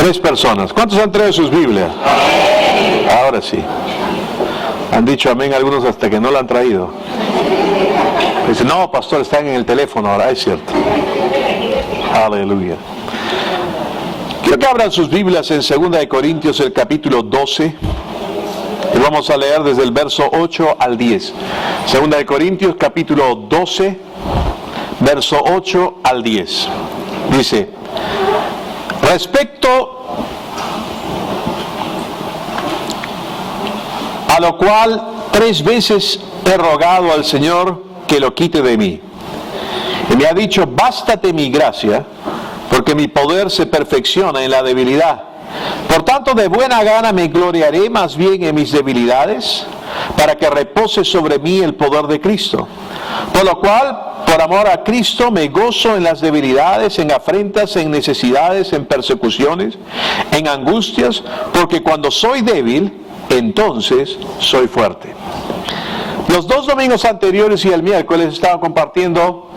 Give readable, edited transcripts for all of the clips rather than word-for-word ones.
3 personas. ¿Cuántos han traído sus Biblias? Ahora sí. Han dicho amén algunos hasta que no la han traído. Dicen, no, pastor, están en el teléfono ahora. Es cierto. Aleluya. Quiero que abran sus Biblias en 2 de Corintios, el capítulo 12. Y vamos a leer desde el verso 8 al 10. 2 de Corintios, capítulo 12, verso 8 al 10. Dice, respecto a lo cual 3 veces he rogado al Señor que lo quite de mí. Y me ha dicho, bástate mi gracia, porque mi poder se perfecciona en la debilidad. Por tanto, de buena gana me gloriaré más bien en mis debilidades, para que repose sobre mí el poder de Cristo. Por lo cual, por amor a Cristo, me gozo en las debilidades, en afrentas, en necesidades, en persecuciones, en angustias, porque cuando soy débil, entonces soy fuerte. Los 2 domingos anteriores y el miércoles estaba compartiendo.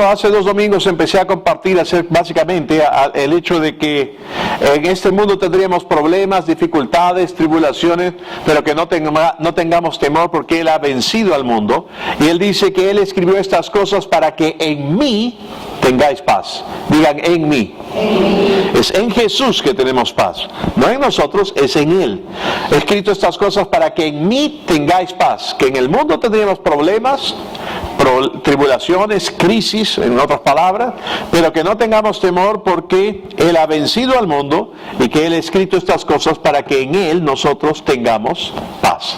Hace 2 domingos empecé a compartir básicamente el hecho de que en este mundo tendríamos problemas, dificultades, tribulaciones, pero que no tengamos temor porque Él ha vencido al mundo. Y Él dice que Él escribió estas cosas para que en mí tengáis paz. Digan, en mí. Es en Jesús que tenemos paz, no en nosotros, es en Él. He escrito estas cosas para que en mí tengáis paz, que en el mundo tendríamos problemas, tribulaciones, crisis, en otras palabras, pero que no tengamos temor porque Él ha vencido al mundo y que Él ha escrito estas cosas para que en Él nosotros tengamos paz.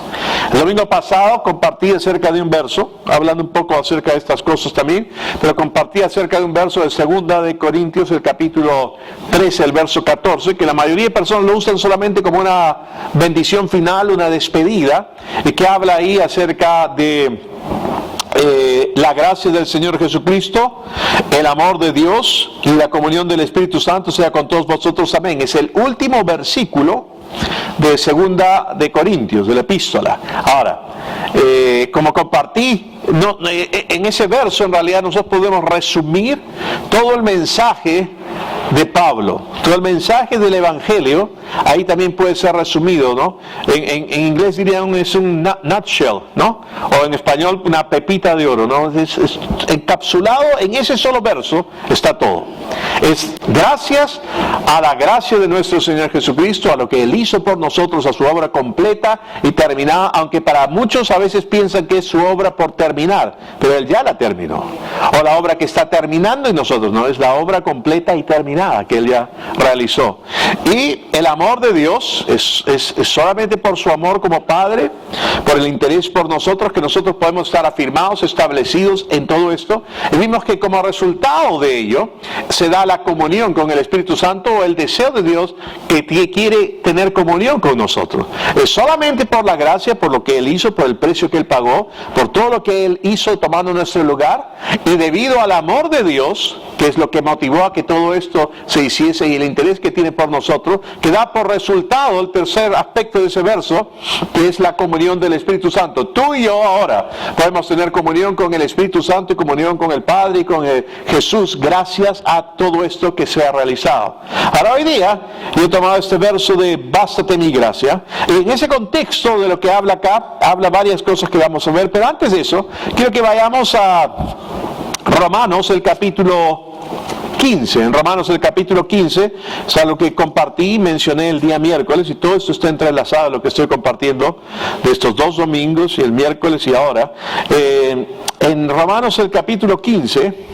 El domingo pasado compartí acerca de un verso, hablando un poco acerca de estas cosas también, pero compartí acerca de un verso de 2 de Corintios, el capítulo 13, el verso 14, que la mayoría de personas lo usan solamente como una bendición final, una despedida, y que habla ahí acerca de la gracia del Señor Jesucristo, el amor de Dios y la comunión del Espíritu Santo sea con todos vosotros. Amén. Es el último versículo de 2 de Corintios, de la epístola. Ahora, como compartí, en ese verso en realidad nosotros podemos resumir todo el mensaje de Pablo, todo el mensaje del Evangelio, ahí también puede ser resumido, ¿no? En inglés dirían es un nutshell, ¿no? O en español una pepita de oro, ¿no? Es encapsulado en ese solo verso está todo. Es gracias a la gracia de nuestro Señor Jesucristo, a lo que Él hizo por nosotros, a su obra completa y terminada, aunque para muchos a veces piensan que es su obra por terminar, pero Él ya la terminó. O la obra que está terminando en nosotros, no, es la obra completa y terminada que Él ya realizó. Y el amor de Dios es solamente por su amor como Padre, por el interés por nosotros, que nosotros podemos estar afirmados, establecidos en todo esto. Y vimos que como resultado de ello se da la comunión con el Espíritu Santo, o el deseo de Dios que quiere tener comunión con nosotros. Es solamente por la gracia, por lo que Él hizo, por el precio que Él pagó, por todo lo que Él hizo tomando nuestro lugar, y debido al amor de Dios, que es lo que motivó a que todo esto se hiciese, y el interés que tiene por nosotros, que da por resultado el tercer aspecto de ese verso, que es la comunión del Espíritu Santo. Tú y yo ahora podemos tener comunión con el Espíritu Santo y comunión con el Padre y con Jesús, gracias a todo esto que se ha realizado. Ahora hoy día yo he tomado este verso de bástate mi gracia, y en ese contexto de lo que habla acá, habla varias cosas que vamos a ver, pero antes de eso quiero que vayamos a Romanos, el capítulo 15. En Romanos el capítulo 15 es algo que compartí y mencioné el día miércoles, y todo esto está entrelazado a lo que estoy compartiendo de estos 2 domingos y el miércoles y ahora. En Romanos el capítulo 15,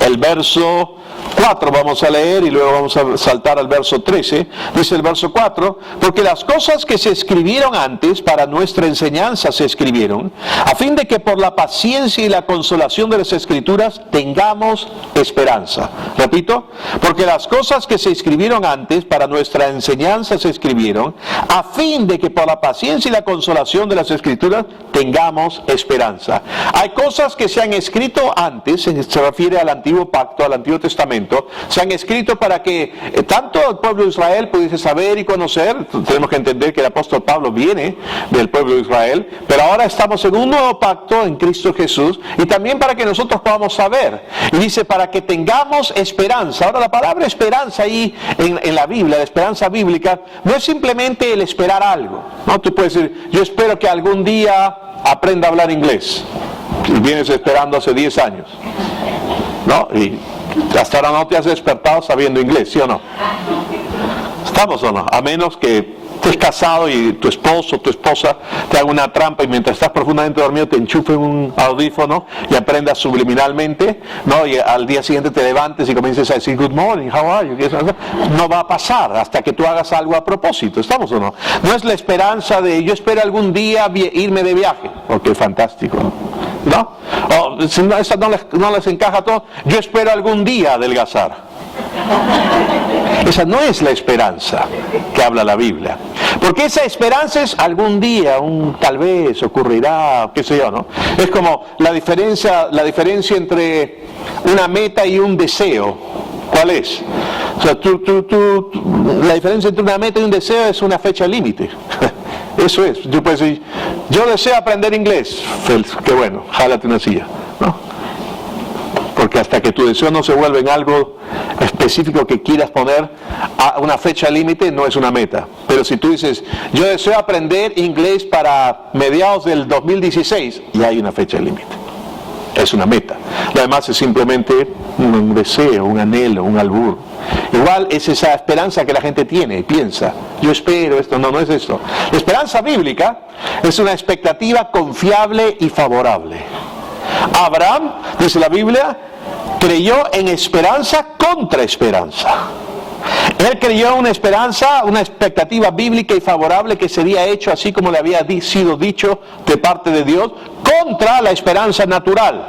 el verso 4 vamos a leer y luego vamos a saltar al verso 13. Dice el verso 4: porque las cosas que se escribieron antes para nuestra enseñanza se escribieron, a fin de que por la paciencia y la consolación de las Escrituras tengamos esperanza. Repito, porque las cosas que se escribieron antes para nuestra enseñanza se escribieron, a fin de que por la paciencia y la consolación de las Escrituras tengamos esperanza. Hay cosas que se han escrito antes, se refiere al Antiguo Pacto, al Antiguo Testamento, Testamento se han escrito para que tanto el pueblo de Israel pudiese saber y conocer. Tenemos que entender que el apóstol Pablo viene del pueblo de Israel, pero ahora estamos en un nuevo pacto en Cristo Jesús, y también para que nosotros podamos saber. Y dice, para que tengamos esperanza. Ahora, la palabra esperanza ahí en la Biblia, la esperanza bíblica, no es simplemente el esperar algo, ¿no? Tú puedes decir, yo espero que algún día aprenda a hablar inglés, y vienes esperando hace 10 años, ¿no? Y hasta ahora no te has despertado sabiendo inglés, ¿sí o no? ¿Estamos o no? A menos que estés casado y tu esposo o tu esposa te haga una trampa y mientras estás profundamente dormido te enchufe un audífono y aprendas subliminalmente, ¿no? Y al día siguiente te levantes y comiences a decir good morning, how are you? No va a pasar hasta que tú hagas algo a propósito. ¿Estamos o no? No es la esperanza de yo espero algún día irme de viaje. Ok, fantástico, ¿no? O si no, esa no les encaja a todos. Yo espero algún día adelgazar. Esa no es la esperanza que habla la Biblia, porque esa esperanza es algún día, tal vez ocurrirá, qué sé yo, ¿no? Es como la diferencia entre una meta y un deseo. ¿Cuál es? O sea, la diferencia entre una meta y un deseo es una fecha límite. Eso es. Tú puedes decir, yo deseo aprender inglés. Qué bueno, jálate una silla, ¿no? Porque hasta que tu deseo no se vuelva en algo específico que quieras poner a una fecha límite, no es una meta. Pero si tú dices, yo deseo aprender inglés para mediados del 2016, ya hay una fecha límite. Es una meta. Lo demás es simplemente un deseo, un anhelo, un albur. Igual es esa esperanza que la gente tiene y piensa, yo espero esto. No es esto. La esperanza bíblica es una expectativa confiable y favorable. Abraham, dice la Biblia, creyó en esperanza contra esperanza. Él creyó una esperanza, una expectativa bíblica y favorable que sería hecho así como le había sido dicho de parte de Dios, contra la esperanza natural.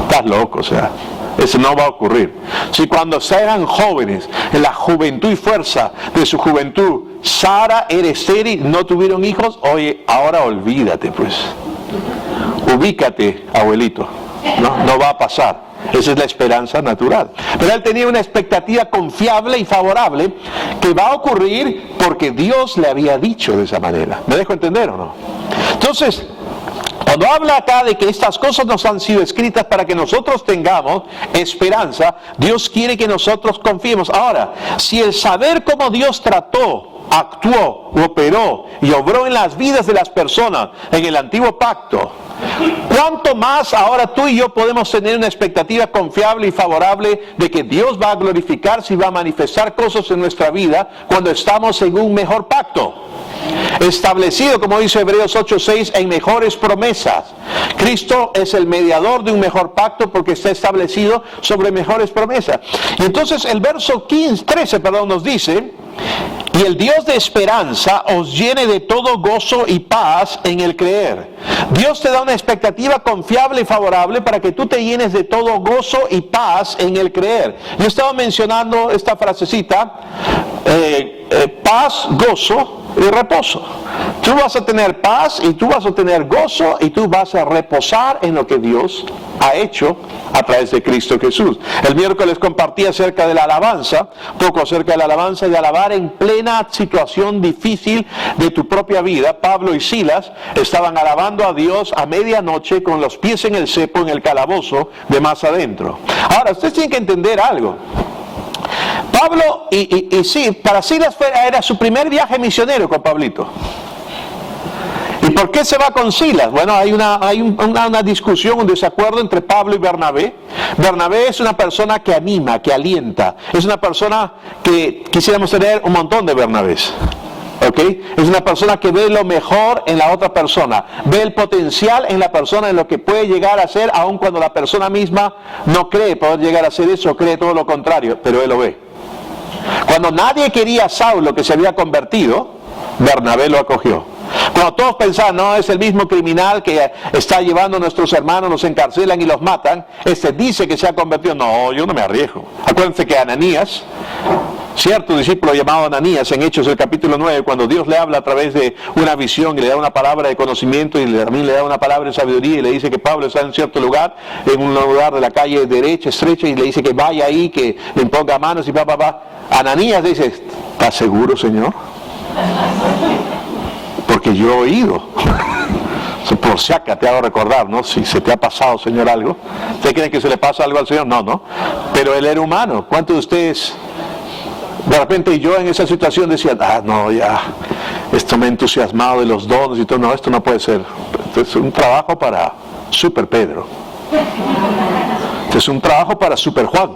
Estás loco, o sea, eso no va a ocurrir. Si cuando sean jóvenes, en la juventud y fuerza de su juventud, Sara era estéril, no tuvieron hijos, oye, ahora olvídate pues. Ubícate, abuelito. No va a pasar. Esa es la esperanza natural. Pero él tenía una expectativa confiable y favorable que va a ocurrir porque Dios le había dicho de esa manera. ¿Me dejo entender o no? Entonces, cuando habla acá de que estas cosas nos han sido escritas para que nosotros tengamos esperanza, Dios quiere que nosotros confiemos. Ahora, si el saber cómo Dios trató, actuó, operó y obró en las vidas de las personas en el antiguo pacto, ¿cuánto más ahora tú y yo podemos tener una expectativa confiable y favorable de que Dios va a glorificarse y va a manifestar cosas en nuestra vida cuando estamos en un mejor pacto? Establecido, como dice Hebreos 8:6, en mejores promesas. Cristo es el mediador de un mejor pacto porque está establecido sobre mejores promesas. Y entonces el verso 13 nos dice, y el Dios de esperanza os llene de todo gozo y paz en el creer. Dios te da una expectativa confiable y favorable para que tú te llenes de todo gozo y paz en el creer. Yo estaba mencionando esta frasecita, paz, gozo y reposo. Tú vas a tener paz y tú vas a tener gozo y tú vas a reposar en lo que Dios ha hecho a través de Cristo Jesús. El miércoles compartí acerca de la alabanza, poco acerca de la alabanza, de alabar en plena situación difícil de tu propia vida. Pablo y Silas estaban alabando a Dios a medianoche con los pies en el cepo, en el calabozo de más adentro. Ahora, ustedes tienen que entender algo. Pablo sí, para Silas era su primer viaje misionero con Pablito. ¿Y por qué se va con Silas? Bueno, hay una discusión, un desacuerdo entre Pablo y Bernabé. Bernabé es una persona que anima, que alienta. Es una persona que quisiéramos tener un montón de Bernabés. ¿Okay? Es una persona que ve lo mejor en la otra persona, ve el potencial en la persona, en lo que puede llegar a ser, aun cuando la persona misma no cree poder llegar a ser eso, cree todo lo contrario, pero él lo ve. Cuando nadie quería a Saulo, que se había convertido, Bernabé lo acogió. Cuando todos pensaban, no, es el mismo criminal que está llevando a nuestros hermanos, los encarcelan y los matan, dice que se ha convertido. No, yo no me arriesgo. Acuérdense que Ananías cierto discípulo llamado Ananías en Hechos del capítulo 9, cuando Dios le habla a través de una visión y le da una palabra de conocimiento y también le da una palabra de sabiduría y le dice que Pablo está en cierto lugar, en un lugar de la calle derecha, estrecha, y le dice que vaya ahí, que le imponga manos y Ananías dice, ¿estás seguro, Señor? Porque yo he oído. Por si acá te hago recordar, ¿no? Si se te ha pasado, Señor, algo. ¿Usted cree que se le pasa algo al Señor? No, no. Pero él era humano. ¿Cuántos de ustedes, de repente yo en esa situación decía, no, ya, esto me ha entusiasmado de los dones y todo? No, esto no puede ser. Esto es un trabajo para Super Pedro. Esto es un trabajo para Super Juan.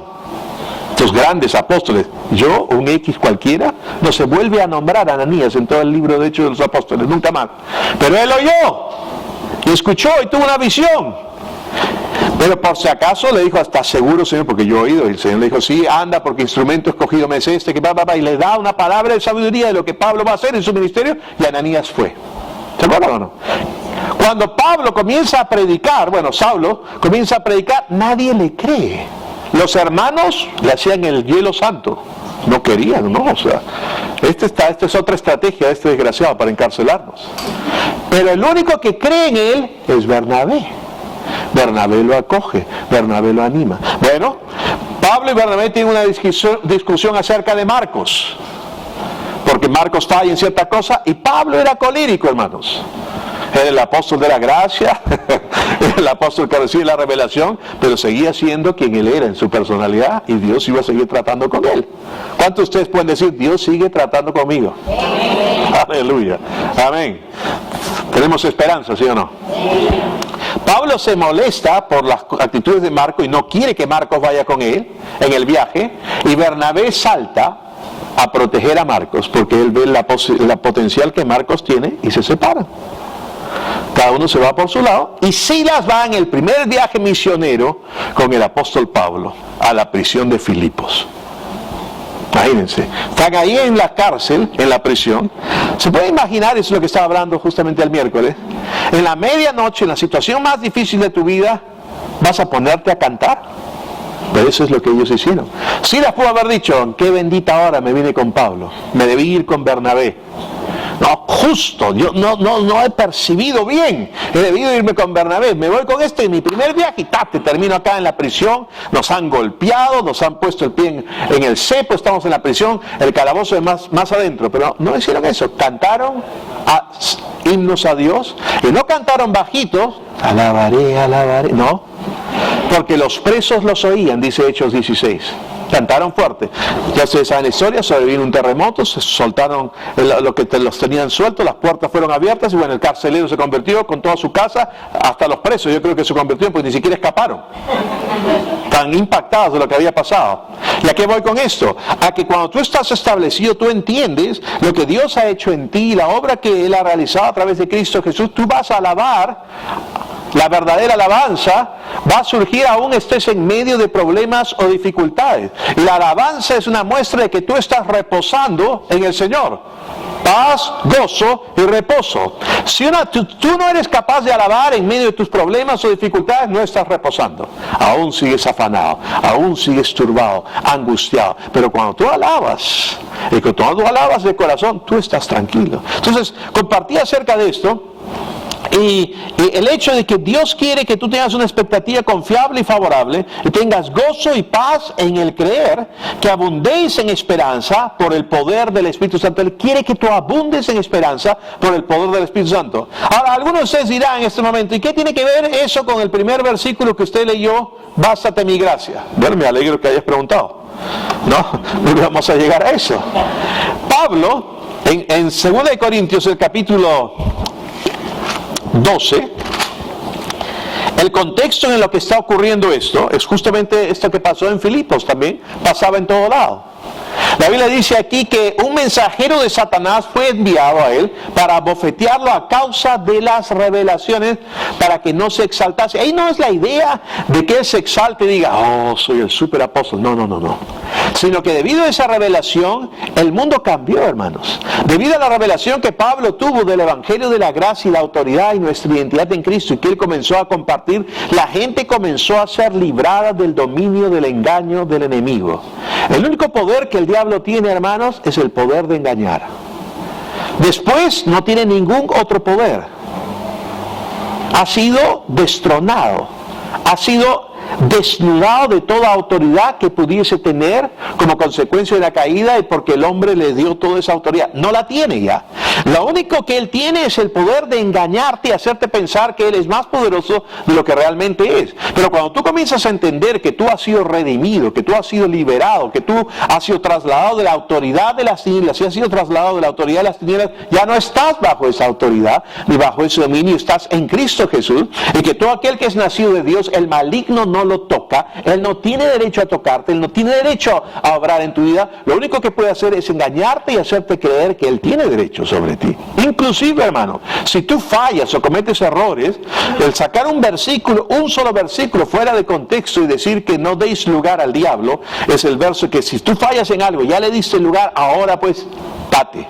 Estos grandes apóstoles. Yo, un X cualquiera, no se vuelve a nombrar a Ananías en todo el libro de Hechos de los Apóstoles, nunca más. Pero él oyó, y escuchó, y tuvo una visión. Pero por si acaso le dijo, ¿estás seguro, Señor? Porque yo he oído. Y el Señor le dijo, sí, anda, porque instrumento escogido me es este, que y le da una palabra de sabiduría de lo que Pablo va a hacer en su ministerio, y Ananías fue. ¿Se acuerdan o no? Cuando Pablo comienza a predicar, Saulo comienza a predicar, nadie le cree. Los hermanos le hacían el hielo santo. No querían, ¿no? O sea, esta es otra estrategia de este desgraciado para encarcelarnos. Pero el único que cree en él es Bernabé. Bernabé lo acoge, Bernabé lo anima. Bueno, Pablo y Bernabé tienen una discusión acerca de Marcos. Porque Marcos está ahí en cierta cosa y Pablo era colérico, hermanos. Era el apóstol de la gracia, era el apóstol que recibe la revelación, pero seguía siendo quien él era en su personalidad y Dios iba a seguir tratando con él. ¿Cuántos de ustedes pueden decir, Dios sigue tratando conmigo? Aleluya, amén. Tenemos esperanza, ¿sí o no? Pablo se molesta por las actitudes de Marcos y no quiere que Marcos vaya con él en el viaje, y Bernabé salta a proteger a Marcos porque él ve la potencial que Marcos tiene y se separan. Cada uno se va por su lado, y Silas va en el primer viaje misionero con el apóstol Pablo a la prisión de Filipos. Imagínense, están ahí en la cárcel, en la prisión. ¿Se puede imaginar? Eso es lo que estaba hablando justamente el miércoles. En la medianoche, en la situación más difícil de tu vida, ¿vas a ponerte a cantar? Pero eso es lo que ellos hicieron. Silas pudo haber dicho, qué bendita hora me vine con Pablo, me debí ir con Bernabé. No, justo, yo no he percibido bien, he debido irme con Bernabé, me voy con este en mi primer viaje y te termino acá en la prisión, nos han golpeado, nos han puesto el pie en el cepo, estamos en la prisión, el calabozo es más adentro, pero no hicieron eso, cantaron himnos a Dios, y no cantaron bajitos, alabaré, alabaré, no, porque los presos los oían, dice Hechos 16. Cantaron fuerte. Ya ustedes saben la historia, sobrevino un terremoto, se soltaron lo que los tenían sueltos, las puertas fueron abiertas y bueno, el carcelero se convirtió con toda su casa, hasta los presos yo creo que se convirtieron porque ni siquiera escaparon. Tan impactados de lo que había pasado. ¿Y a qué voy con esto? A que cuando tú estás establecido, tú entiendes lo que Dios ha hecho en ti, la obra que Él ha realizado a través de Cristo Jesús, tú vas a alabar. La verdadera alabanza va a surgir aún estés en medio de problemas o dificultades. Y la alabanza es una muestra de que tú estás reposando en el Señor. Paz, gozo y reposo. Si tú no eres capaz de alabar en medio de tus problemas o dificultades, no estás reposando. Aún sigues afanado, aún sigues turbado, angustiado. Pero cuando tú alabas, y cuando tú alabas de corazón, tú estás tranquilo. Entonces, compartí acerca de esto. Y el hecho de que Dios quiere que tú tengas una expectativa confiable y favorable, y tengas gozo y paz en el creer, que abundéis en esperanza por el poder del Espíritu Santo. Él quiere que tú abundes en esperanza por el poder del Espíritu Santo. Ahora, algunos de ustedes dirán en este momento, ¿y qué tiene que ver eso con el primer versículo que usted leyó? Bástate mi gracia. Bueno, me alegro que hayas preguntado. No vamos a llegar a eso. Pablo, en 2 Corintios, el capítulo 12, el contexto en lo que está ocurriendo esto es justamente esto que pasó en Filipos, también pasaba en todo lado. La Biblia dice aquí que un mensajero de Satanás fue enviado a él para bofetearlo a causa de las revelaciones, para que no se exaltase. Ahí no es la idea de que él se exalte y diga, soy el superapóstol. No. Sino que debido a esa revelación, el mundo cambió, hermanos. Debido a la revelación que Pablo tuvo del Evangelio de la gracia y la autoridad y nuestra identidad en Cristo, y que él comenzó a compartir, la gente comenzó a ser librada del dominio del engaño del enemigo. El único poder que el diablo diablo tiene, hermanos, es el poder de engañar. Después no tiene ningún otro poder. Ha sido destronado, ha sido desnudado de toda autoridad que pudiese tener como consecuencia de la caída, y porque el hombre le dio toda esa autoridad. No la tiene ya. Lo único que él tiene es el poder de engañarte y hacerte pensar que él es más poderoso de lo que realmente es. Pero cuando tú comienzas a entender que tú has sido redimido, que tú has sido liberado, que tú has sido trasladado de la autoridad de las tinieblas, y has sido trasladado de la autoridad de las tinieblas, ya no estás bajo esa autoridad ni bajo ese dominio, estás en Cristo Jesús, y que todo aquel que es nacido de Dios, el maligno no lo toca, él no tiene derecho a tocarte, él no tiene derecho a obrar en tu vida. Lo único que puede hacer es engañarte y hacerte creer que él tiene derecho sobre ti. Inclusive, hermano, si tú fallas o cometes errores, el sacar un versículo, un solo versículo fuera de contexto y decir que no deis lugar al diablo, es el verso que si tú fallas en algo, ya le diste lugar, ahora pues, date.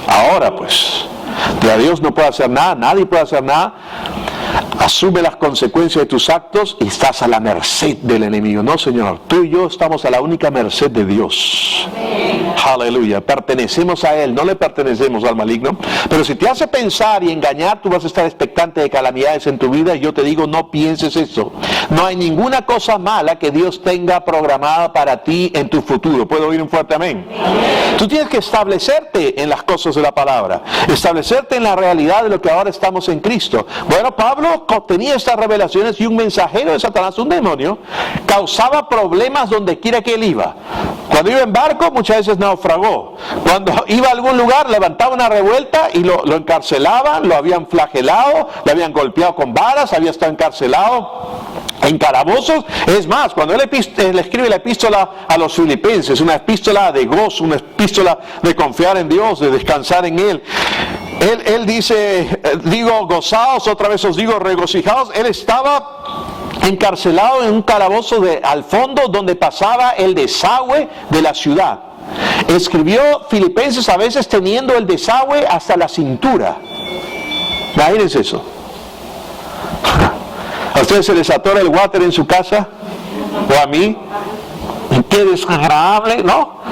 Ahora pues, de Dios no puede hacer nada, nadie puede hacer nada. Asume las consecuencias de tus actos y estás a la merced del enemigo. No, Señor, tú y yo estamos a la única merced de Dios. Aleluya, pertenecemos a Él, no le pertenecemos al maligno. Pero si te hace pensar y engañar, tú vas a estar expectante de calamidades en tu vida, y yo te digo, no pienses eso. No hay ninguna cosa mala que Dios tenga programada para ti en tu futuro. ¿Puedo oír un fuerte amén? Tú tienes que establecerte en las cosas de la palabra, establecerte en la realidad de lo que ahora estamos en Cristo. Bueno, Pablo tenía estas revelaciones, y un mensajero de Satanás, un demonio, causaba problemas donde quiera que él iba. Cuando iba en barco, muchas veces naufragó. Cuando iba a algún lugar, levantaba una revuelta y lo encarcelaban, lo habían flagelado, le habían golpeado con varas, había estado encarcelado en calabozos. Es más, cuando él escribe la epístola a los filipenses, una epístola de gozo, una epístola de confiar en Dios, de descansar en Él, él dice, digo gozaos, otra vez os digo regocijaos. Él estaba encarcelado en un calabozo al fondo, donde pasaba el desagüe de la ciudad. Escribió Filipenses a veces teniendo el desagüe hasta la cintura. Imagínense eso. ¿A ustedes se les atora el water en su casa? ¿O a mí? Qué desagradable, ¿no?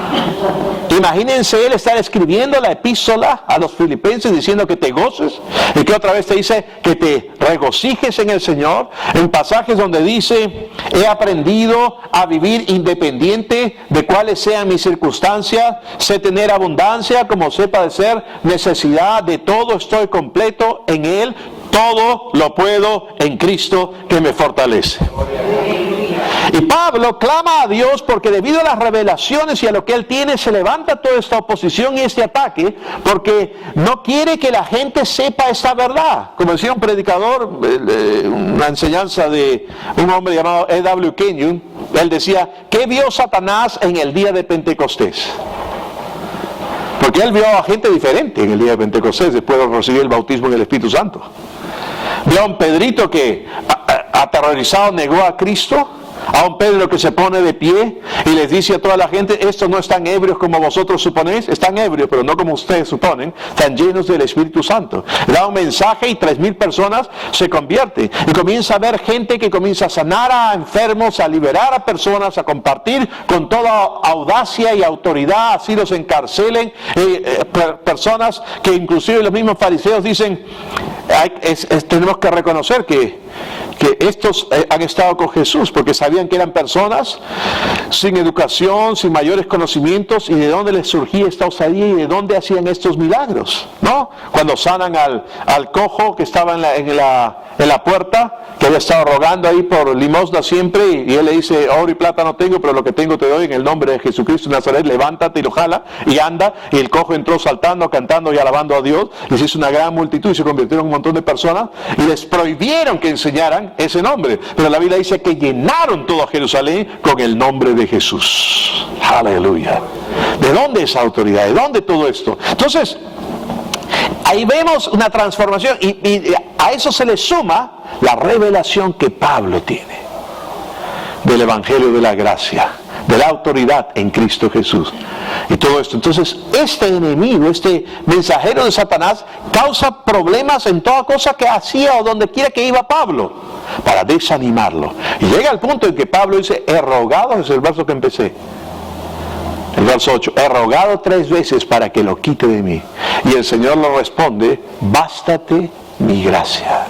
Imagínense él estar escribiendo la epístola a los filipenses diciendo que te goces, y que otra vez te dice que te regocijes en el Señor, en pasajes donde dice, he aprendido a vivir independiente de cuáles sean mis circunstancias, sé tener abundancia como sé padecer necesidad, de todo estoy completo en Él, todo lo puedo en Cristo que me fortalece. Y Pablo clama a Dios porque debido a las revelaciones y a lo que él tiene, se levanta toda esta oposición y este ataque, porque no quiere que la gente sepa esta verdad. Como decía un predicador, una enseñanza de un hombre llamado E.W. Kenyon, él decía, ¿qué vio Satanás en el día de Pentecostés? Porque él vio a gente diferente en el día de Pentecostés, después de recibir el bautismo en el Espíritu Santo. Vio a un Pedrito que aterrorizado negó a Cristo, a un Pedro que se pone de pie y les dice a toda la gente, estos no están ebrios como vosotros suponéis, están ebrios, pero no como ustedes suponen, están llenos del Espíritu Santo. Da un mensaje y 3,000 personas se convierten, y comienza a haber gente que comienza a sanar a enfermos, a liberar a personas, a compartir con toda audacia y autoridad, así los encarcelen, personas que inclusive los mismos fariseos dicen, tenemos que reconocer que estos han estado con Jesús, porque sabían que eran personas sin educación, sin mayores conocimientos, y de dónde les surgía esta osadía y de dónde hacían estos milagros, ¿no? Cuando sanan al cojo que estaba en la puerta, que había estado rogando ahí por limosna siempre, y él le dice, oro y plata no tengo, pero lo que tengo te doy, en el nombre de Jesucristo de Nazaret, levántate, y lo jala y anda, y el cojo entró saltando, cantando y alabando a Dios, y se hizo una gran multitud y se convirtieron en un montón de personas, y les prohibieron que enseñaran ese nombre, pero la Biblia dice que llenaron todo Jerusalén con el nombre de Jesús. Aleluya. ¿De dónde esa autoridad? ¿De dónde todo esto? Entonces, ahí vemos una transformación, y a eso se le suma la revelación que Pablo tiene del Evangelio de la gracia, de la autoridad en Cristo Jesús y todo esto. Entonces, este enemigo, este mensajero de Satanás, causa problemas en toda cosa que hacía o donde quiera que iba Pablo, para desanimarlo. Y llega al punto en que Pablo dice, he rogado, es el verso que empecé, El verso 8, he rogado 3 veces para que lo quite de mí. Y el Señor le responde, bástate mi gracia.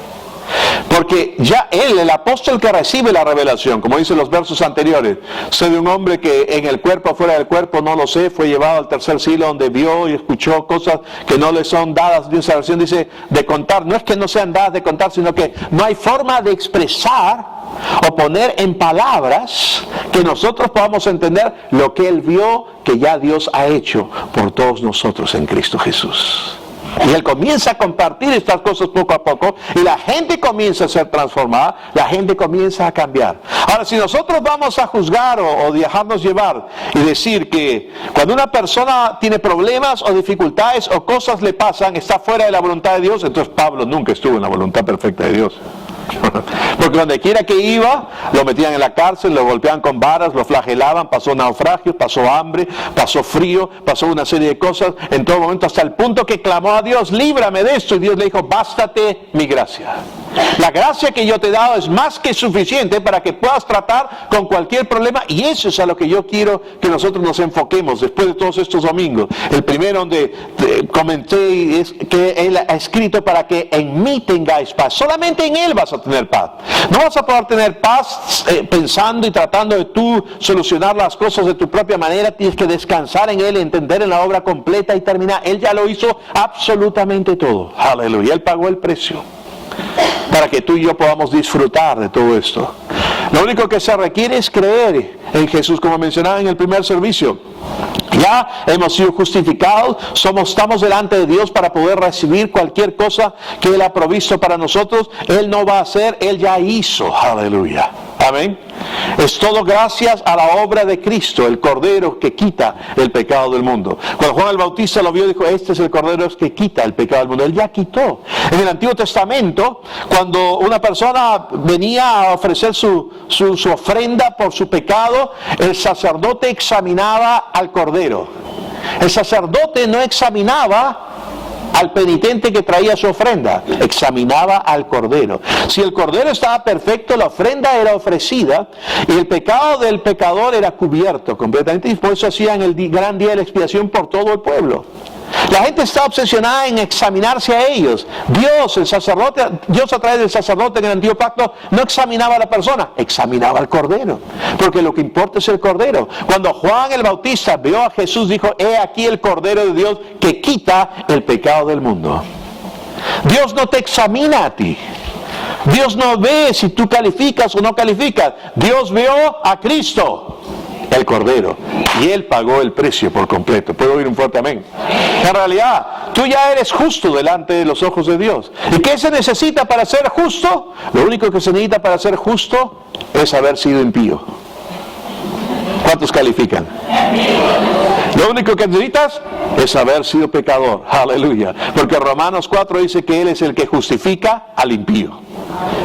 Porque ya él, el apóstol que recibe la revelación, como dicen los versos anteriores, sé de un hombre que en el cuerpo o fuera del cuerpo, no lo sé, fue llevado al tercer siglo donde vio y escuchó cosas que no le son dadas de esa versión, dice, de contar. No es que no sean dadas de contar, sino que no hay forma de expresar o poner en palabras que nosotros podamos entender lo que él vio que ya Dios ha hecho por todos nosotros en Cristo Jesús. Y él comienza a compartir estas cosas poco a poco y la gente comienza a ser transformada, la gente comienza a cambiar. Ahora, si nosotros vamos a juzgar o dejarnos llevar y decir que cuando una persona tiene problemas o dificultades o cosas le pasan, está fuera de la voluntad de Dios, entonces Pablo nunca estuvo en la voluntad perfecta de Dios. Porque donde quiera que iba, lo metían en la cárcel, lo golpeaban con varas, lo flagelaban, pasó naufragio, pasó hambre, pasó frío, pasó una serie de cosas, en todo momento hasta el punto que clamó a Dios, líbrame de esto, y Dios le dijo, bástate mi gracia. La gracia que yo te he dado es más que suficiente para que puedas tratar con cualquier problema, y eso es a lo que yo quiero que nosotros nos enfoquemos después de todos estos domingos. El primero donde comenté es que Él ha escrito para que en mí tengáis paz. Solamente en Él vas a tener paz. No vas a poder tener paz pensando y tratando de tú solucionar las cosas de tu propia manera. Tienes que descansar en Él, entender en la obra completa y terminar. Él ya lo hizo absolutamente todo. Aleluya. Él pagó el precio para que tú y yo podamos disfrutar de todo esto. Lo único que se requiere es creer en Jesús, como mencionaba en el primer servicio. Ya hemos sido justificados, estamos delante de Dios para poder recibir cualquier cosa que Él ha provisto para nosotros. Él no va a hacer, Él ya hizo. Aleluya. Amén. Es todo gracias a la obra de Cristo, el Cordero que quita el pecado del mundo. Cuando Juan el Bautista lo vio, dijo, este es el Cordero que quita el pecado del mundo. Él ya quitó. En el Antiguo Testamento, cuando una persona venía a ofrecer su ofrenda por su pecado, el sacerdote examinaba al Cordero. El sacerdote no examinaba al penitente que traía su ofrenda, examinaba al Cordero. Si el Cordero estaba perfecto, la ofrenda era ofrecida y el pecado del pecador era cubierto completamente, y por eso hacían el gran día de la expiación por todo el pueblo. La gente está obsesionada en examinarse a ellos. Dios, el sacerdote, Dios a través del sacerdote en el Antiguo Pacto no examinaba a la persona, examinaba al Cordero, porque lo que importa es el Cordero. Cuando Juan el Bautista vio a Jesús, dijo, he aquí el Cordero de Dios que quita el pecado del mundo. Dios no te examina a ti. Dios no ve si tú calificas o no calificas. Dios vio a Cristo, el Cordero, y Él pagó el precio por completo. ¿Puedo oír un fuerte amén? En realidad, tú ya eres justo delante de los ojos de Dios. ¿Y qué se necesita para ser justo? Lo único que se necesita para ser justo es haber sido impío. ¿Cuántos califican? Lo único que necesitas es haber sido pecador. Aleluya. Porque Romanos 4 dice que Él es el que justifica al impío.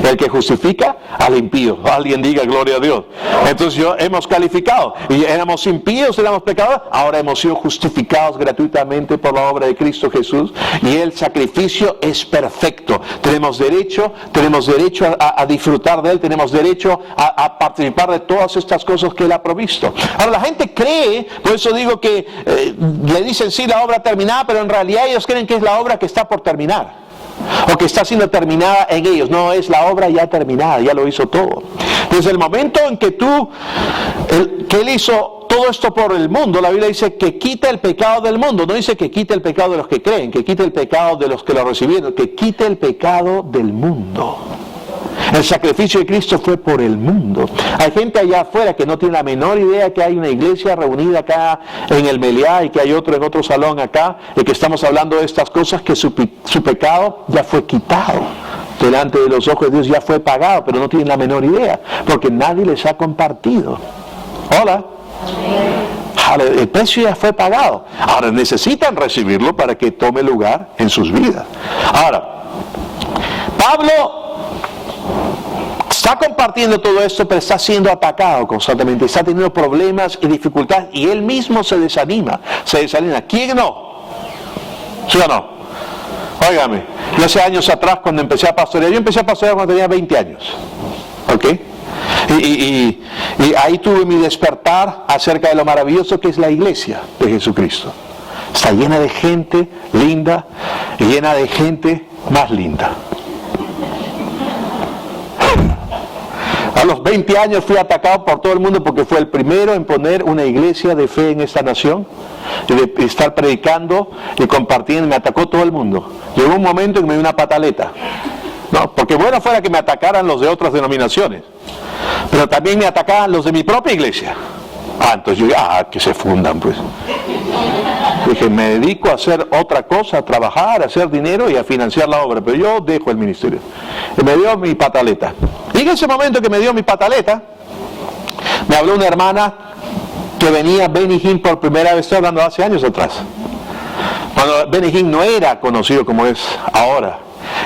El que justifica al impío. Alguien diga gloria a Dios. Entonces hemos calificado. Y éramos impíos, éramos pecadores. Ahora hemos sido justificados gratuitamente por la obra de Cristo Jesús. Y el sacrificio es perfecto. Tenemos derecho a disfrutar de Él. Tenemos derecho a participar de todas estas cosas que Él ha provisto. Ahora la gente cree, por eso digo que le dicen sí, la obra terminada, pero en realidad ellos creen que es la obra que está por terminar. O que está siendo terminada en ellos. No, es la obra ya terminada, ya lo hizo todo. Desde el momento en que que Él hizo todo esto por el mundo, la Biblia dice que quita el pecado del mundo. No dice que quite el pecado de los que creen, que quite el pecado de los que lo recibieron, que quite el pecado del mundo. El sacrificio de Cristo fue por el mundo. Hay gente allá afuera que no tiene la menor idea que hay una iglesia reunida acá en el Meliá y que hay otro en otro salón acá, y que estamos hablando de estas cosas, que su pecado ya fue quitado. Delante de los ojos de Dios ya fue pagado, pero no tienen la menor idea, porque nadie les ha compartido. Hola. El precio ya fue pagado. Ahora necesitan recibirlo para que tome lugar en sus vidas. Ahora, Pablo está compartiendo todo esto, pero está siendo atacado constantemente, está teniendo problemas y dificultades, y él mismo se desanima. ¿Quién no? ¿Sí o no? Óigame, yo hace años atrás, cuando empecé a pastorear, yo empecé a pastorear cuando tenía 20 años. ¿Ok? Y ahí tuve mi despertar acerca de lo maravilloso que es la iglesia de Jesucristo. Está llena de gente linda y llena de gente más linda. A los 20 años fui atacado por todo el mundo porque fue el primero en poner una iglesia de fe en esta nación, y de estar predicando y compartiendo. Me atacó todo el mundo. Llegó un momento en que me dio una pataleta. No, porque bueno fuera que me atacaran los de otras denominaciones, pero también me atacaban los de mi propia iglesia. Entonces yo dije, que se fundan pues. Dije, me dedico a hacer otra cosa, a trabajar, a hacer dinero y a financiar la obra, pero yo dejo el ministerio. Y me dio mi pataleta. Y en ese momento que me dio mi pataleta, me habló una hermana que venía a Benny Hinn por primera vez, estoy hablando hace años atrás, cuando Benny Hinn no era conocido como es ahora.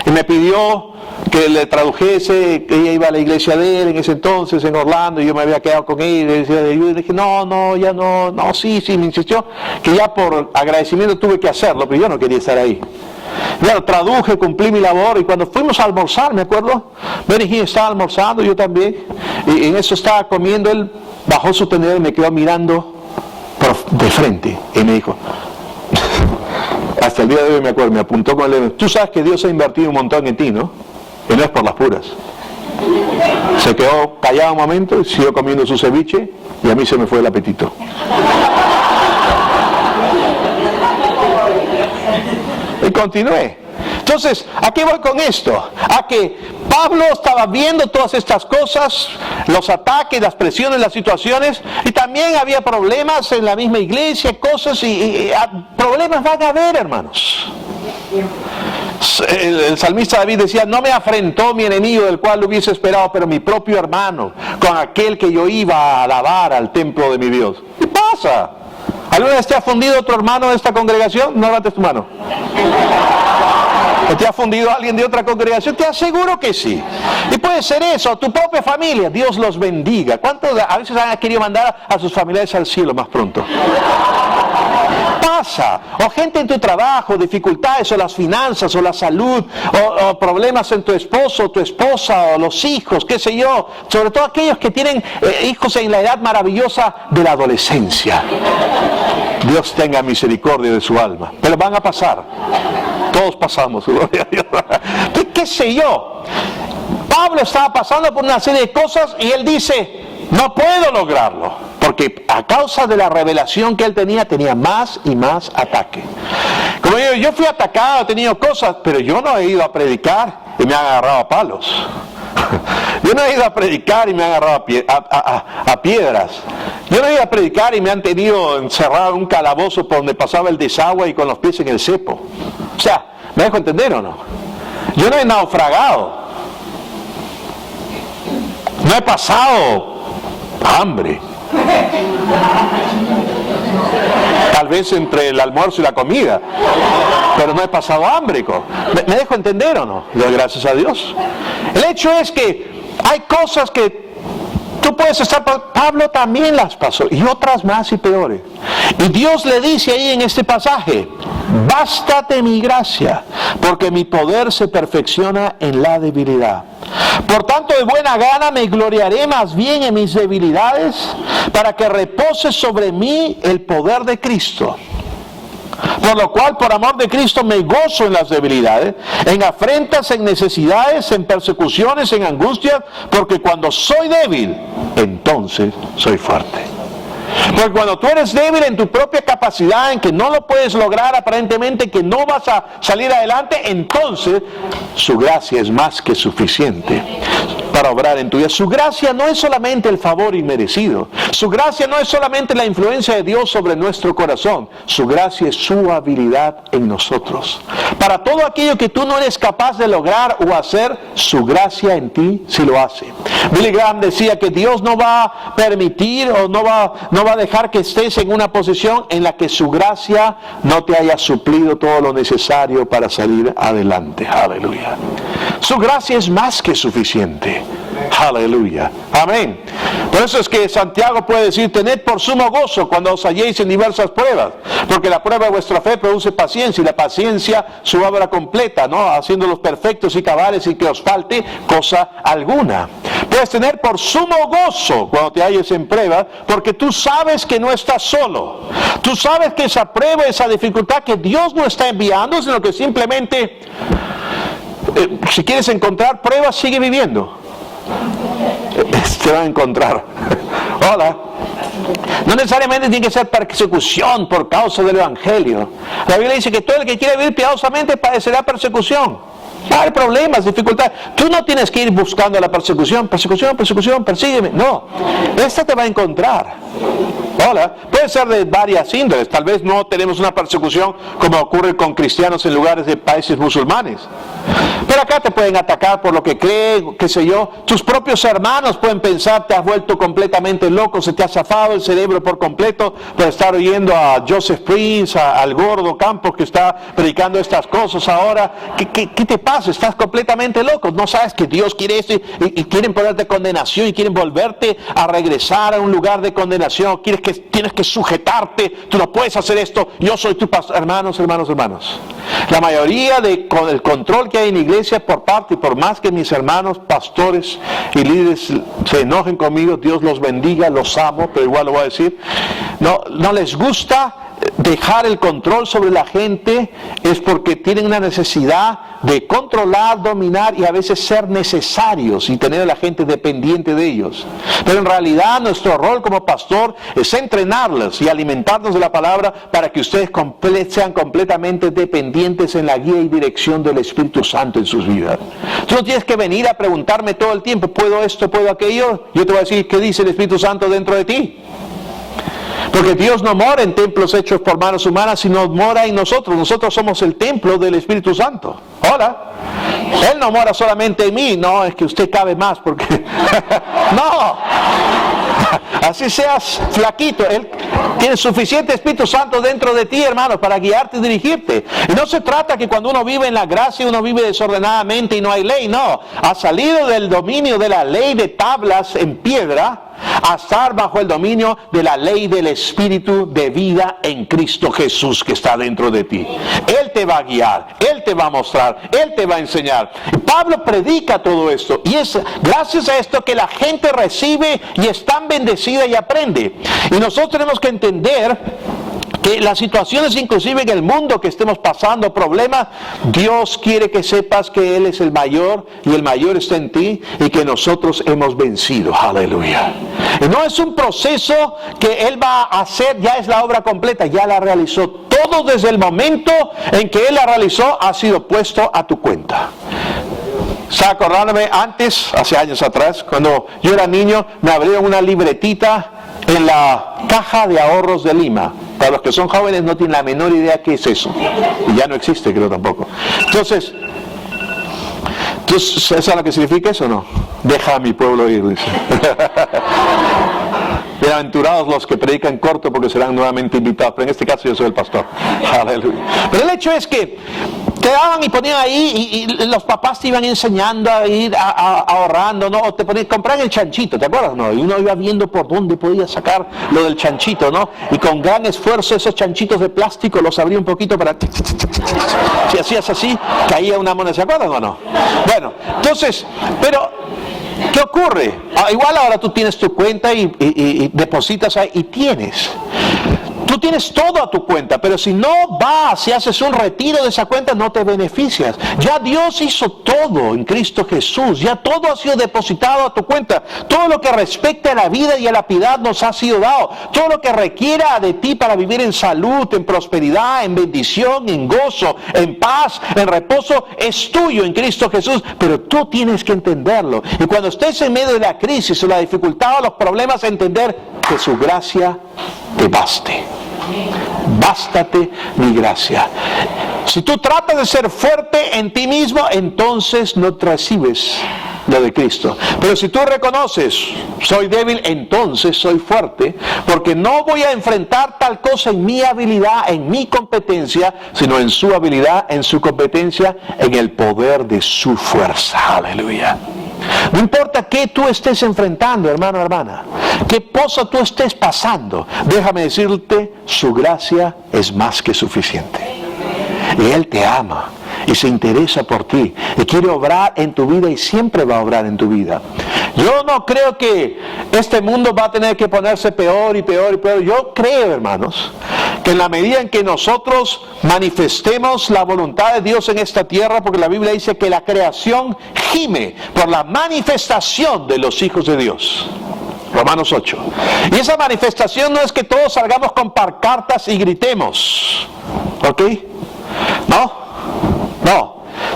Y me pidió que le tradujese, que ella iba a la iglesia de él en ese entonces, en Orlando, y yo me había quedado con él, y le dije, sí, me insistió, que ya por agradecimiento tuve que hacerlo, pero yo no quería estar ahí. Bueno, traduje, cumplí mi labor, y cuando fuimos a almorzar, me acuerdo, Benny Hinn estaba almorzando, yo también, y en eso estaba comiendo, él bajó su tenedor y me quedó mirando de frente, y me dijo, hasta el día de hoy me acuerdo, me apuntó con el dedo, tú sabes que Dios ha invertido un montón en ti, ¿no? Y no es por las puras. Se quedó callado un momento y siguió comiendo su ceviche y a mí se me fue el apetito. Y continué. Entonces, ¿a qué voy con esto? A que Pablo estaba viendo todas estas cosas, los ataques, las presiones, las situaciones, y también había problemas en la misma iglesia, cosas, y problemas van a haber, hermanos. El salmista David decía, no me afrentó mi enemigo del cual lo hubiese esperado, pero mi propio hermano, con aquel que yo iba a alabar al templo de mi Dios. ¿Qué pasa? ¿Alguna vez te ha fundido otro hermano de esta congregación? No levantes tu mano. ¿O te ha fundido alguien de otra congregación? Te aseguro que sí. Y puede ser eso, tu propia familia. Dios los bendiga. ¿Cuántos a veces han querido mandar a sus familiares al cielo más pronto? Pasa. O gente en tu trabajo, dificultades, o las finanzas, o la salud, o problemas en tu esposo, o tu esposa, o los hijos, qué sé yo. Sobre todo aquellos que tienen hijos en la edad maravillosa de la adolescencia. Dios tenga misericordia de su alma. Pero van a pasar. Todos pasamos, gloria a Dios. ¿Qué sé yo? Pablo estaba pasando por una serie de cosas y él dice, no puedo lograrlo, porque a causa de la revelación que él tenía más y más ataque. Como yo fui atacado, he tenido cosas, pero yo no he ido a predicar y me han agarrado a palos. Yo no he ido a predicar y me han agarrado a piedras. Yo no he ido a predicar y me han tenido encerrado en un calabozo por donde pasaba el desagüe y con los pies en el cepo. O sea, ¿me dejo entender o no? Yo no he naufragado. No he pasado hambre. Tal vez entre el almuerzo y la comida, pero no he pasado hambre. ¿Me dejo entender o no? Doy gracias a Dios. El hecho es que hay cosas que tú puedes estar, Pablo también las pasó, y otras más y peores. Y Dios le dice ahí en este pasaje, bástate mi gracia, porque mi poder se perfecciona en la debilidad. Por tanto, de buena gana me gloriaré más bien en mis debilidades, para que repose sobre mí el poder de Cristo. Por lo cual, por amor de Cristo, me gozo en las debilidades, en afrentas, en necesidades, en persecuciones, en angustias, porque cuando soy débil, entonces soy fuerte. Porque cuando tú eres débil en tu propia capacidad, en que no lo puedes lograr aparentemente, que no vas a salir adelante, entonces su gracia es más que suficiente para obrar en tu vida. Su gracia no es solamente el favor inmerecido. Su gracia no es solamente la influencia de Dios sobre nuestro corazón. Su gracia es su habilidad en nosotros. Para todo aquello que tú no eres capaz de lograr o hacer, su gracia en ti sí lo hace. Billy Graham decía que Dios no va a permitir o no va a dejar que estés en una posición en la que su gracia no te haya suplido todo lo necesario para salir adelante. Aleluya. Su gracia es más que suficiente. Aleluya. Amén. Por eso es que Santiago puede decir, tened por sumo gozo cuando os halléis en diversas pruebas, porque la prueba de vuestra fe produce paciencia, y la paciencia su obra completa, ¿no? Haciéndolos perfectos y cabales, y que os falte cosa alguna. Puedes tener por sumo gozo cuando te halles en prueba, porque tú sabes que no estás solo. Tú sabes que esa prueba, esa dificultad que Dios no está enviando, sino que simplemente, si quieres encontrar pruebas, sigue viviendo. Te va a encontrar. Hola. No necesariamente tiene que ser persecución por causa del Evangelio. La Biblia dice que todo el que quiere vivir piadosamente padecerá persecución. Hay problemas, dificultades. Tú no tienes que ir buscando la persecución, persígueme. No, esta te va a encontrar. Hola, puede ser de varias índoles. Tal vez no tenemos una persecución como ocurre con cristianos en lugares de países musulmanes. Pero acá te pueden atacar por lo que creen, qué sé yo. Tus propios hermanos pueden pensar, te has vuelto completamente loco, se te ha zafado el cerebro por completo por estar oyendo a Joseph Prince, al gordo Campos que está predicando estas cosas ahora. ¿Qué te pasa? Estás completamente loco. No sabes que Dios quiere esto y quieren ponerte condenación y quieren volverte a regresar a un lugar de condenación. Tienes que sujetarte. Tú no puedes hacer esto. Yo soy tu pastor. Hermanos. La mayoría del control que hay en la iglesia por parte y por más que mis hermanos, pastores y líderes se enojen conmigo, Dios los bendiga, los amo, pero igual lo voy a decir, no les gusta dejar el control sobre la gente, es porque tienen una necesidad de controlar, dominar y a veces ser necesarios y tener a la gente dependiente de ellos. Pero en realidad nuestro rol como pastor es entrenarlos y alimentarnos de la palabra para que ustedes sean completamente dependientes en la guía y dirección del Espíritu Santo en sus vidas. Tú no tienes que venir a preguntarme todo el tiempo, ¿puedo esto, puedo aquello? Yo te voy a decir, ¿qué dice el Espíritu Santo dentro de ti? Porque Dios no mora en templos hechos por manos humanas, sino mora en nosotros. Nosotros somos el templo del Espíritu Santo. Hola. Él no mora solamente en mí. No, es que usted cabe más porque... No. Así seas flaquito. Él tiene suficiente Espíritu Santo dentro de ti, hermano, para guiarte y dirigirte. Y no se trata que cuando uno vive en la gracia, uno vive desordenadamente y no hay ley. No. Ha salido del dominio de la ley de tablas en piedra a estar bajo el dominio de la ley del Espíritu de vida en Cristo Jesús que está dentro de ti. Él te va a guiar, Él te va a mostrar, Él te va a enseñar. Pablo predica todo esto y es gracias a esto que la gente recibe y es tan bendecida y aprende. Y nosotros tenemos que entender que las situaciones inclusive en el mundo que estemos pasando, problemas, Dios quiere que sepas que Él es el mayor y el mayor está en ti y que nosotros hemos vencido. Aleluya. Y no es un proceso que Él va a hacer, ya es la obra completa, ya la realizó. Todo desde el momento en que Él la realizó ha sido puesto a tu cuenta. ¿Está acordándome antes, hace años atrás, cuando yo era niño, me abrieron una libretita en la caja de ahorros de Lima? Para los que son jóvenes no tienen la menor idea qué es eso. Y ya no existe, creo tampoco. Entonces, ¿sabes lo que significa eso o no? Deja a mi pueblo ir, dice. Bienaventurados los que predican corto porque serán nuevamente invitados. Pero en este caso yo soy el pastor. Aleluya. Pero el hecho es que te daban y ponían ahí y los papás te iban enseñando a ir ahorrando, ¿no? O te ponían, comprar el chanchito, ¿te acuerdas? No, y uno iba viendo por dónde podía sacar lo del chanchito, ¿no? Y con gran esfuerzo esos chanchitos de plástico los abría un poquito para... Si hacías así, caía una moneda, ¿se acuerdan o no? Bueno, entonces, pero... ¿qué ocurre? Igual ahora tú tienes tu cuenta y depositas ahí y tienes. Tú tienes todo a tu cuenta, pero si no vas, si haces un retiro de esa cuenta, no te beneficias. Ya Dios hizo todo en Cristo Jesús, ya todo ha sido depositado a tu cuenta. Todo lo que respecta a la vida y a la piedad nos ha sido dado. Todo lo que requiera de ti para vivir en salud, en prosperidad, en bendición, en gozo, en paz, en reposo, es tuyo en Cristo Jesús, pero tú tienes que entenderlo. Y cuando estés en medio de la crisis o la dificultad o los problemas, entender que su gracia te baste. Bástate mi gracia. Si tú tratas de ser fuerte en ti mismo, entonces no recibes lo de Cristo. Pero si tú reconoces, soy débil, entonces soy fuerte, porque no voy a enfrentar tal cosa en mi habilidad, en mi competencia, sino en su habilidad, en su competencia, en el poder de su fuerza. Aleluya. No importa qué tú estés enfrentando, hermano, hermana, qué cosa tú estés pasando, déjame decirte, su gracia es más que suficiente. Y Él te ama y se interesa por ti y quiere obrar en tu vida y siempre va a obrar en tu vida. Yo no creo que este mundo va a tener que ponerse peor y peor y peor. Yo creo, hermanos, que en la medida en que nosotros manifestemos la voluntad de Dios en esta tierra, porque la Biblia dice que la creación gime por la manifestación de los hijos de Dios. Romanos 8. Y esa manifestación no es que todos salgamos con pancartas y gritemos. ¿Ok? No.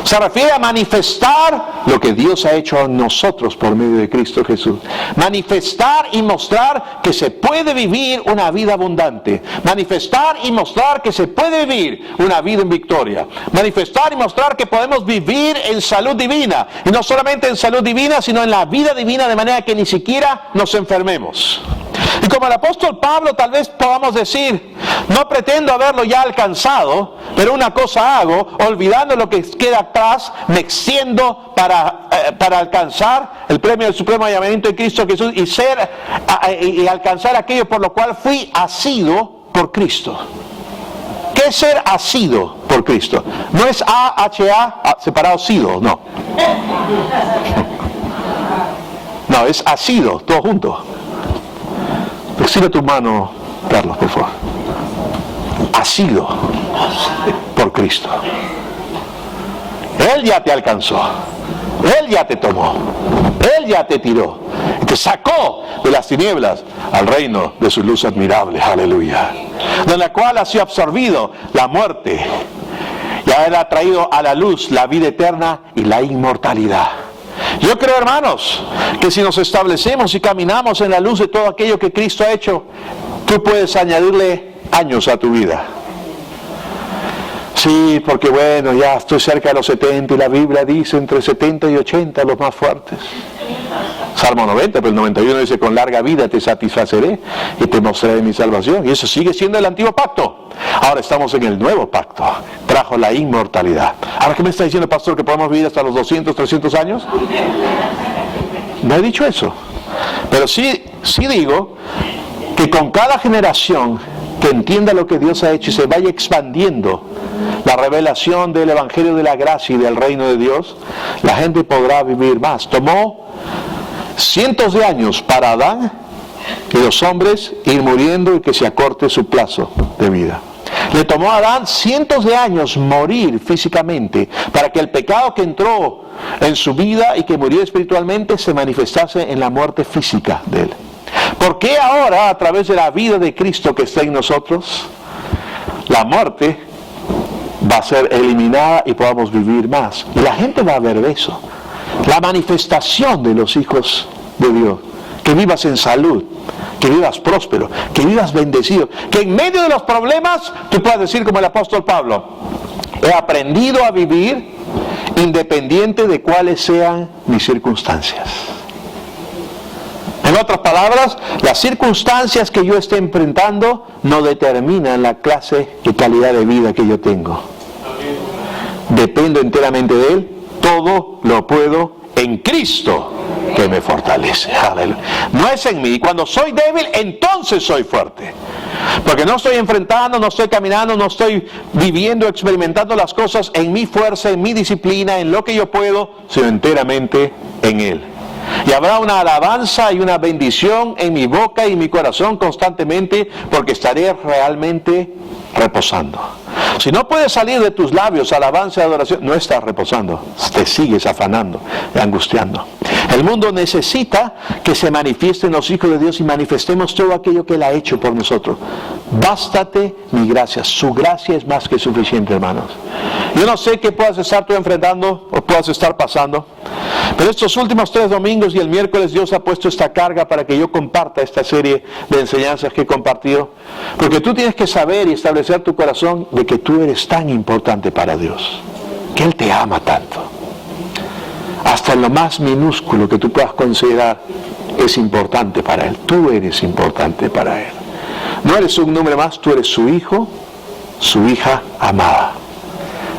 Se refiere a manifestar lo que Dios ha hecho en nosotros por medio de Cristo Jesús. Manifestar y mostrar que se puede vivir una vida abundante. Manifestar y mostrar que se puede vivir una vida en victoria. Manifestar y mostrar que podemos vivir en salud divina. Y no solamente en salud divina, sino en la vida divina, de manera que ni siquiera nos enfermemos. Y como el apóstol Pablo, tal vez podamos decir: no pretendo haberlo ya alcanzado, pero una cosa hago, olvidando lo que queda atrás, me extiendo para alcanzar el premio del supremo llamamiento de Cristo Jesús y alcanzar aquello por lo cual fui asido por Cristo. ¿Qué es ser asido por Cristo? No es A-H-A separado sido, no. No, es asido, todo junto. Extiende tu mano, Carlos, por favor. Asido por Cristo. Él ya te alcanzó. Él ya te tomó. Él ya te tiró. Y te sacó de las tinieblas al reino de su luz admirable. Aleluya. De la cual ha sido absorbido la muerte. Y Él ha traído a la luz la vida eterna y la inmortalidad. Yo creo, hermanos, que si nos establecemos y caminamos en la luz de todo aquello que Cristo ha hecho, tú puedes añadirle años a tu vida. Sí, porque bueno, ya estoy cerca de los 70 y la Biblia dice entre 70 y 80 los más fuertes. Salmo 90, pero el 91 dice: con larga vida te satisfaceré y te mostraré mi salvación. Y eso sigue siendo el antiguo pacto. Ahora estamos en el nuevo pacto. Trajo la inmortalidad. Ahora, ¿qué me está diciendo, pastor? ¿Que podemos vivir hasta los 200, 300 años? No he dicho eso. Pero sí digo que con cada generación que entienda lo que Dios ha hecho y se vaya expandiendo la revelación del Evangelio de la gracia y del reino de Dios, la gente podrá vivir más. Tomó cientos de años para Adán y los hombres ir muriendo y que se acorte su plazo de vida. Le tomó a Adán cientos de años morir físicamente para que el pecado que entró en su vida y que murió espiritualmente se manifestase en la muerte física de él. ¿Por qué ahora, a través de la vida de Cristo que está en nosotros, la muerte va a ser eliminada y podamos vivir más? Y la gente va a ver eso. La manifestación de los hijos de Dios. Que vivas en salud, que vivas próspero, que vivas bendecido. Que en medio de los problemas tú puedas decir como el apóstol Pablo: he aprendido a vivir independiente de cuáles sean mis circunstancias. En otras palabras, las circunstancias que yo esté enfrentando no determinan la clase y calidad de vida que yo tengo. Dependo enteramente de Él. Todo lo puedo en Cristo que me fortalece. Aleluya. No es en mí. Y cuando soy débil, entonces soy fuerte. Porque no estoy enfrentando, no estoy caminando, no estoy viviendo, experimentando las cosas en mi fuerza, en mi disciplina, en lo que yo puedo, sino enteramente en Él. Y habrá una alabanza y una bendición en mi boca y mi corazón constantemente, porque estaré realmente reposando. Si no puede salir de tus labios alabanza y adoración, no estás reposando, te sigues afanando y angustiando. El mundo necesita que se manifiesten los hijos de Dios y manifestemos todo aquello que Él ha hecho por nosotros. Bástate mi gracia. Su gracia es más que suficiente, hermanos. Yo no sé qué puedas estar tú enfrentando o puedas estar pasando, pero estos últimos 3 domingos y el miércoles Dios ha puesto esta carga para que yo comparta esta serie de enseñanzas que he compartido, porque tú tienes que saber y establecer tu corazón de que tú eres tan importante para Dios, que Él te ama tanto. Hasta en lo más minúsculo que tú puedas considerar es importante para Él. Tú eres importante para Él. No eres un número más, tú eres su hijo, su hija amada,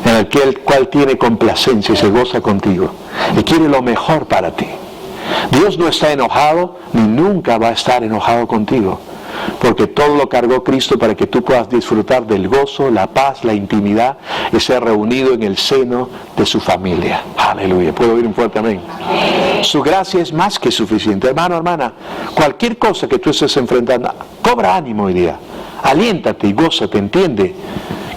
en el cual tiene complacencia y se goza contigo y quiere lo mejor para ti. Dios no está enojado ni nunca va a estar enojado contigo, porque todo lo cargó Cristo para que tú puedas disfrutar del gozo, la paz, la intimidad y ser reunido en el seno de su familia. Aleluya. ¿Puedo oír un fuerte amén? Su gracia es más que suficiente. Hermano, hermana, cualquier cosa que tú estés enfrentando, cobra ánimo hoy día. Aliéntate y gózate, entiende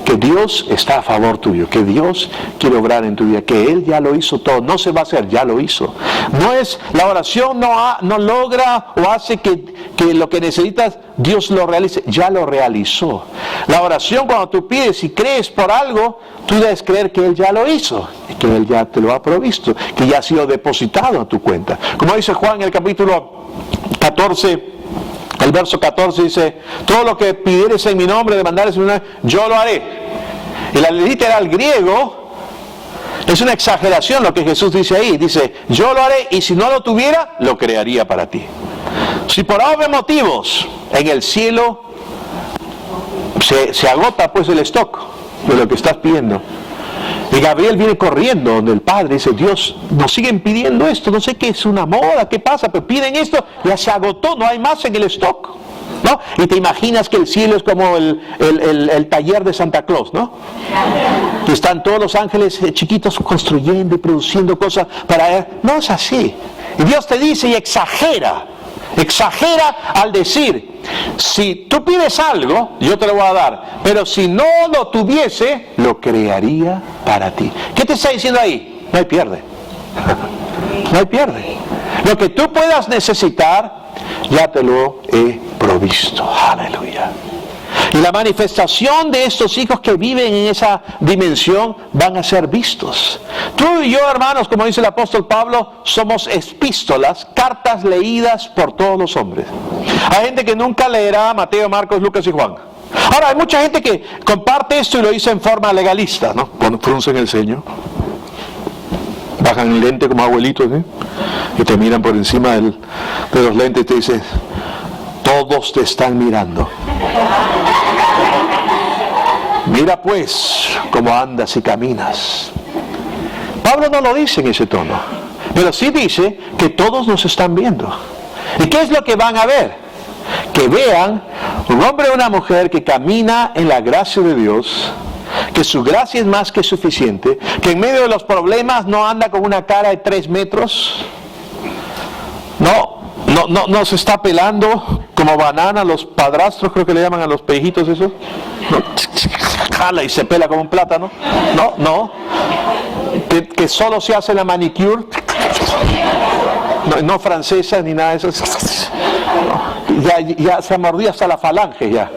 que Dios está a favor tuyo, que Dios quiere obrar en tu vida, que Él ya lo hizo todo, no se va a hacer, ya lo hizo. No es, la oración no logra o hace que lo que necesitas Dios lo realice, ya lo realizó. La oración, cuando tú pides y crees por algo, tú debes creer que Él ya lo hizo, y que Él ya te lo ha provisto, que ya ha sido depositado a tu cuenta. Como dice Juan en el capítulo 14, el verso 14 dice, todo lo que pidieres en mi nombre, demandares en mi nombre, yo lo haré. Y la literal griego es una exageración lo que Jesús dice ahí. Dice, yo lo haré y si no lo tuviera, lo crearía para ti. Si por obvios motivos en el cielo se agota pues el stock de lo que estás pidiendo, y Gabriel viene corriendo donde el Padre dice, Dios, nos siguen pidiendo esto, no sé qué es una moda, qué pasa, pero piden esto, ya se agotó, no hay más en el stock, ¿no? Y te imaginas que el cielo es como el taller de Santa Claus, ¿no? Que están todos los ángeles chiquitos construyendo y produciendo cosas para él. No es así. Y Dios te dice y exagera al decir, si tú pides algo, yo te lo voy a dar, pero si no lo tuviese, lo crearía para ti. ¿Qué te está diciendo ahí? No hay pierde. No hay pierde. Lo que tú puedas necesitar, ya te lo he provisto. Aleluya. Y la manifestación de estos hijos que viven en esa dimensión van a ser vistos. Tú y yo, hermanos, como dice el apóstol Pablo, somos epístolas, cartas leídas por todos los hombres. Hay gente que nunca leerá Mateo, Marcos, Lucas y Juan. Ahora, hay mucha gente que comparte esto y lo dice en forma legalista, ¿no? Cuando fruncen el ceño, bajan el lente como abuelitos, ¿eh? Y te miran por encima de los lentes y te dicen, todos te están mirando. Mira pues cómo andas y caminas. Pablo no lo dice en ese tono, pero sí dice que todos nos están viendo. ¿Y qué es lo que van a ver? Que vean un hombre o una mujer que camina en la gracia de Dios, que su gracia es más que suficiente, que en medio de los problemas no anda con una cara de 3 metros, no se está pelando como banana, los padrastros creo que le llaman a los pellejitos eso, no, jala y se pela como un plátano, no, que solo se hace la manicure, no francesa ni nada de eso, ya se mordió hasta la falange ya,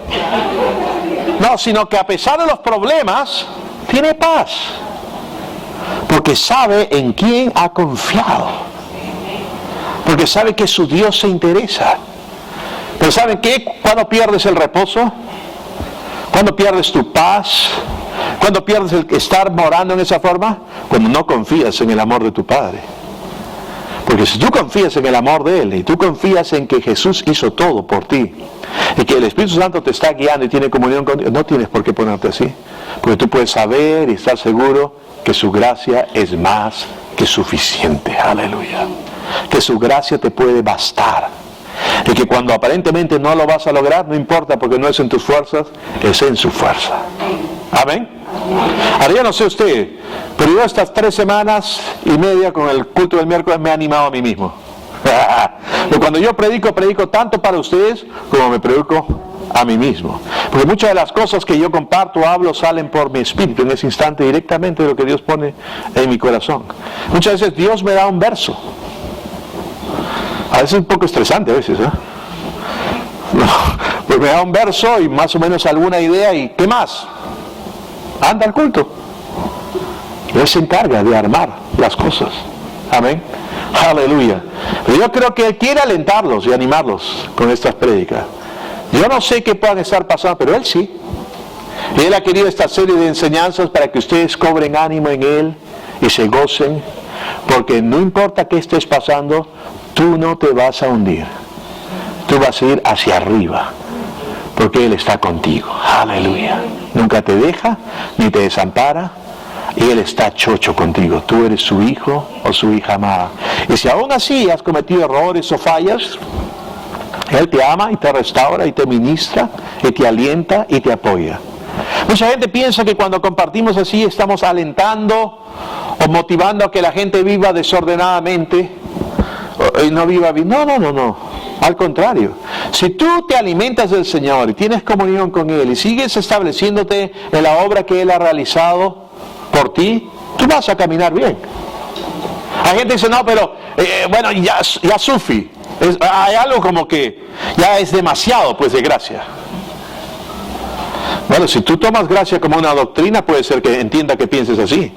no, sino que a pesar de los problemas tiene paz, porque sabe en quién ha confiado. Porque sabe que su Dios se interesa. Pero ¿saben qué? Cuando pierdes el reposo, cuando pierdes tu paz, cuando pierdes el estar morando en esa forma, cuando no confías en el amor de tu Padre. Porque si tú confías en el amor de Él y tú confías en que Jesús hizo todo por ti y que el Espíritu Santo te está guiando y tiene comunión contigo, no tienes por qué ponerte así. Porque tú puedes saber y estar seguro que su gracia es más que suficiente. Aleluya. Que su gracia te puede bastar. Y que cuando aparentemente no lo vas a lograr, no importa porque no es en tus fuerzas, es en su fuerza. Amén. Ahora yo no sé usted, pero yo estas 3 semanas y media con el culto del miércoles me he animado a mí mismo. Pero cuando yo predico tanto para ustedes como me predico a mí mismo. Porque muchas de las cosas que yo comparto, hablo, salen por mi espíritu en ese instante directamente de lo que Dios pone en mi corazón. Muchas veces Dios me da un verso. A veces es un poco estresante a veces, ¿eh? No, pues me da un verso y más o menos alguna idea y ¿qué más? Anda al culto. Él se encarga de armar las cosas. Amén. Aleluya. Pero yo creo que Él quiere alentarlos y animarlos con estas prédicas. Yo no sé qué puedan estar pasando, pero Él sí. Y Él ha querido esta serie de enseñanzas para que ustedes cobren ánimo en Él y se gocen. Porque no importa qué estés pasando, tú no te vas a hundir. Tú vas a ir hacia arriba. Porque Él está contigo. Aleluya. Nunca te deja ni te desampara. Y Él está chocho contigo. Tú eres su hijo o su hija amada. Y si aún así has cometido errores o fallas, Él te ama y te restaura y te ministra y te alienta y te apoya. Mucha gente piensa que cuando compartimos así estamos alentando o motivando a que la gente viva desordenadamente y no viva bien. No. Al contrario, si tú te alimentas del Señor y tienes comunión con Él y sigues estableciéndote en la obra que Él ha realizado por ti, tú vas a caminar bien. Hay gente que dice, no, pero bueno, ya sufi. Hay algo como que ya es demasiado, pues, de gracia. Bueno, si tú tomas gracia como una doctrina, puede ser que entienda que pienses así.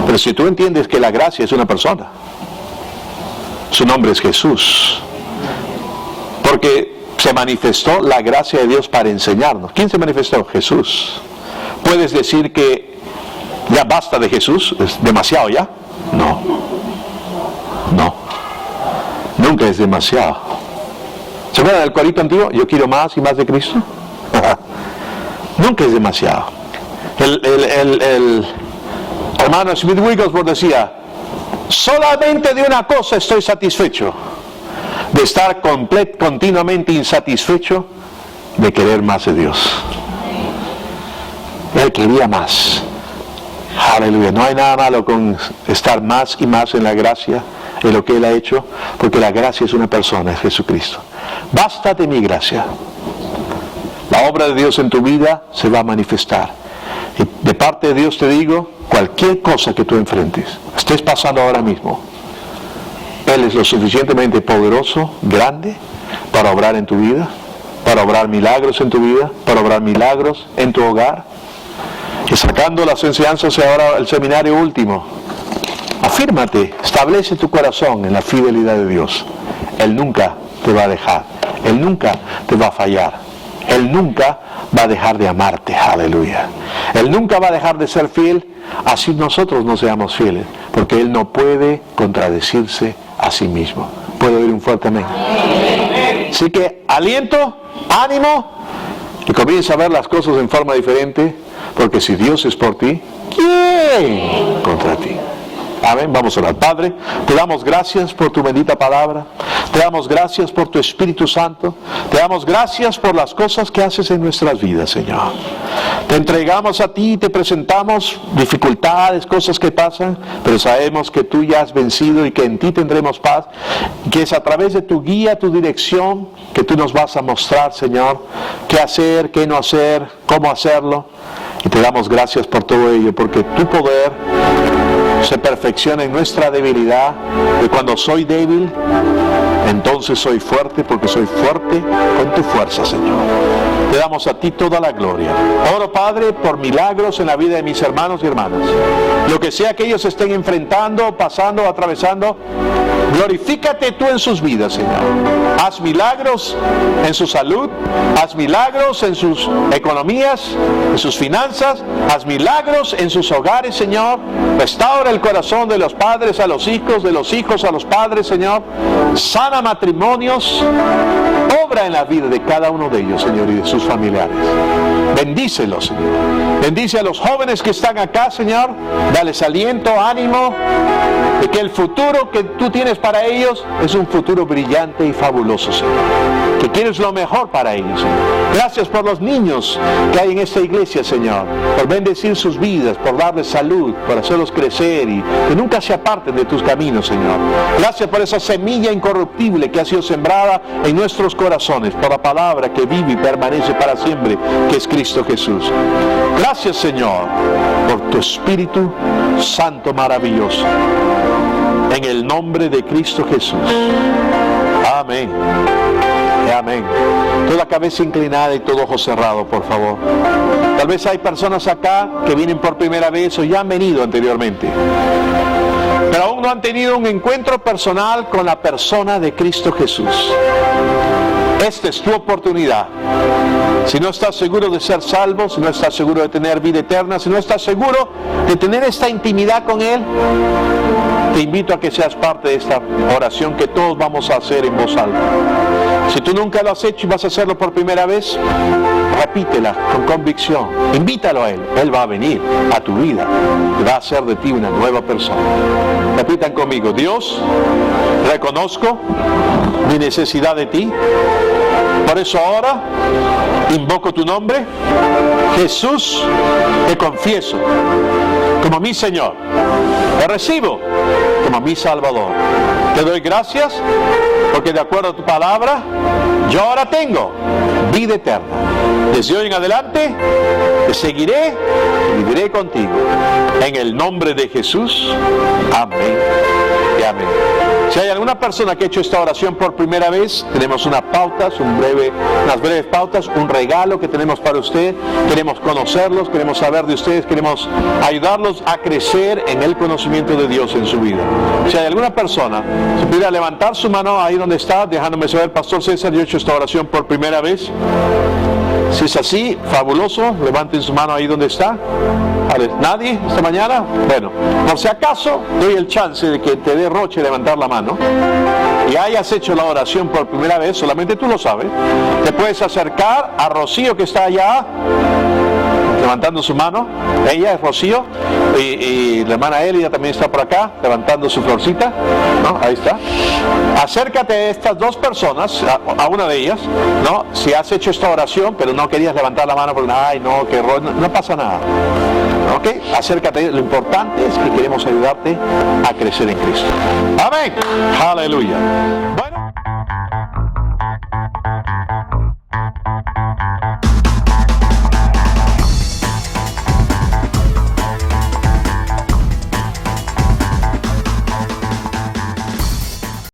Pero si tú entiendes que la gracia es una persona, su nombre es Jesús. Porque se manifestó la gracia de Dios para enseñarnos. ¿Quién se manifestó? Jesús. ¿Puedes decir que ya basta de Jesús? ¿Es demasiado ya? No. Nunca es demasiado. ¿Se acuerdan del corito antiguo? Yo quiero más y más de Cristo. Nunca es demasiado. El hermano Smith Wigglesworth decía, solamente de una cosa estoy satisfecho, de estar continuamente insatisfecho, de querer más de Dios. Él quería más. Aleluya. No hay nada malo con estar más y más en la gracia, en lo que Él ha hecho, porque la gracia es una persona, es Jesucristo. Bástate mi gracia. La obra de Dios en tu vida se va a manifestar. Y de parte de Dios te digo, cualquier cosa que tú enfrentes, estés pasando ahora mismo, Él es lo suficientemente poderoso, grande, para obrar en tu vida, para obrar milagros en tu vida, para obrar milagros en tu hogar. Y sacando las enseñanzas ahora el seminario último, afírmate, establece tu corazón en la fidelidad de Dios. Él nunca te va a dejar, Él nunca te va a fallar. Él nunca va a dejar de amarte, aleluya. Él nunca va a dejar de ser fiel, así nosotros no seamos fieles, porque Él no puede contradecirse a sí mismo. ¿Puedo oír un fuerte amén? Así que aliento, ánimo, y comienza a ver las cosas en forma diferente, porque si Dios es por ti, ¿quién contra ti? Amén. Vamos a orar. Padre, te damos gracias por tu bendita palabra. Te damos gracias por tu Espíritu Santo. Te damos gracias por las cosas que haces en nuestras vidas, Señor. Te entregamos a ti y te presentamos dificultades, cosas que pasan, pero sabemos que tú ya has vencido y que en ti tendremos paz. Que es a través de tu guía, tu dirección, que tú nos vas a mostrar, Señor, qué hacer, qué no hacer, cómo hacerlo. Y te damos gracias por todo ello, porque tu poder se perfecciona en nuestra debilidad, y cuando soy débil, entonces soy fuerte, porque soy fuerte con tu fuerza, Señor. Te damos a ti toda la gloria. Oro, Padre, por milagros en la vida de mis hermanos y hermanas. Lo que sea que ellos estén enfrentando, pasando, atravesando, glorifícate tú en sus vidas, Señor. Haz milagros en su salud, haz milagros en sus economías, en sus finanzas, haz milagros en sus hogares, Señor. Restaura el corazón de los padres a los hijos, de los hijos a los padres, Señor. Sana matrimonios. Obra en la vida de cada uno de ellos, Señor, y de sus familiares. Bendícelos, Señor. Bendice a los jóvenes que están acá, Señor. Dales aliento, ánimo, de que el futuro que tú tienes para ellos es un futuro brillante y fabuloso, Señor. Que quieres lo mejor para ellos, Señor. Gracias por los niños que hay en esta iglesia, Señor. Por bendecir sus vidas, por darles salud, por hacerlos crecer y que nunca se aparten de tus caminos, Señor. Gracias por esa semilla incorruptible que ha sido sembrada en nuestros corazones, por la palabra que vive y permanece para siempre, que es Cristo Jesús. Gracias, Señor, por tu Espíritu Santo maravilloso. En el nombre de Cristo Jesús. Amén. Amén. Toda cabeza inclinada y todo ojo cerrado, por favor. Tal vez hay personas acá que vienen por primera vez o ya han venido anteriormente, pero aún no han tenido un encuentro personal con la persona de Cristo Jesús. Esta es tu oportunidad. Si no estás seguro de ser salvo, si no estás seguro de tener vida eterna, si no estás seguro de tener esta intimidad con Él, te invito a que seas parte de esta oración que todos vamos a hacer en voz alta. Si tú nunca lo has hecho y vas a hacerlo por primera vez, repítela con convicción. Invítalo a Él. Él va a venir a tu vida y va a hacer de ti una nueva persona. Repitan conmigo: Dios, reconozco mi necesidad de ti. Por eso ahora invoco tu nombre. Jesús, te confieso como mi Señor. Te recibo como mi Salvador. Te doy gracias porque de acuerdo a tu palabra, yo ahora tengo vida eterna. Desde hoy en adelante, te seguiré y viviré contigo. En el nombre de Jesús. Amén y amén. Si hay alguna persona que ha hecho esta oración por primera vez, tenemos unas breves pautas, un regalo que tenemos para usted. Queremos conocerlos, queremos saber de ustedes, queremos ayudarlos a crecer en el conocimiento de Dios en su vida. Si hay alguna persona, se pudiera levantar su mano ahí donde está, dejándome saber, Pastor César, yo he hecho esta oración por primera vez. Si es así, fabuloso, levanten su mano ahí donde está. A ver, ¿nadie esta mañana? Bueno, por si acaso, doy el chance de que te dé roche levantar la mano y hayas hecho la oración por primera vez, solamente tú lo sabes. Te puedes acercar a Rocío que está allá, levantando su mano. Ella es Rocío y la hermana Elida también está por acá, levantando su florcita, ¿no? Ahí está. Acércate a estas dos personas, a una de ellas, ¿no? Si has hecho esta oración, pero no querías levantar la mano porque, ay, no, qué error, no pasa nada. ¿Ok? Acércate, lo importante es que queremos ayudarte a crecer en Cristo. Amén. Aleluya.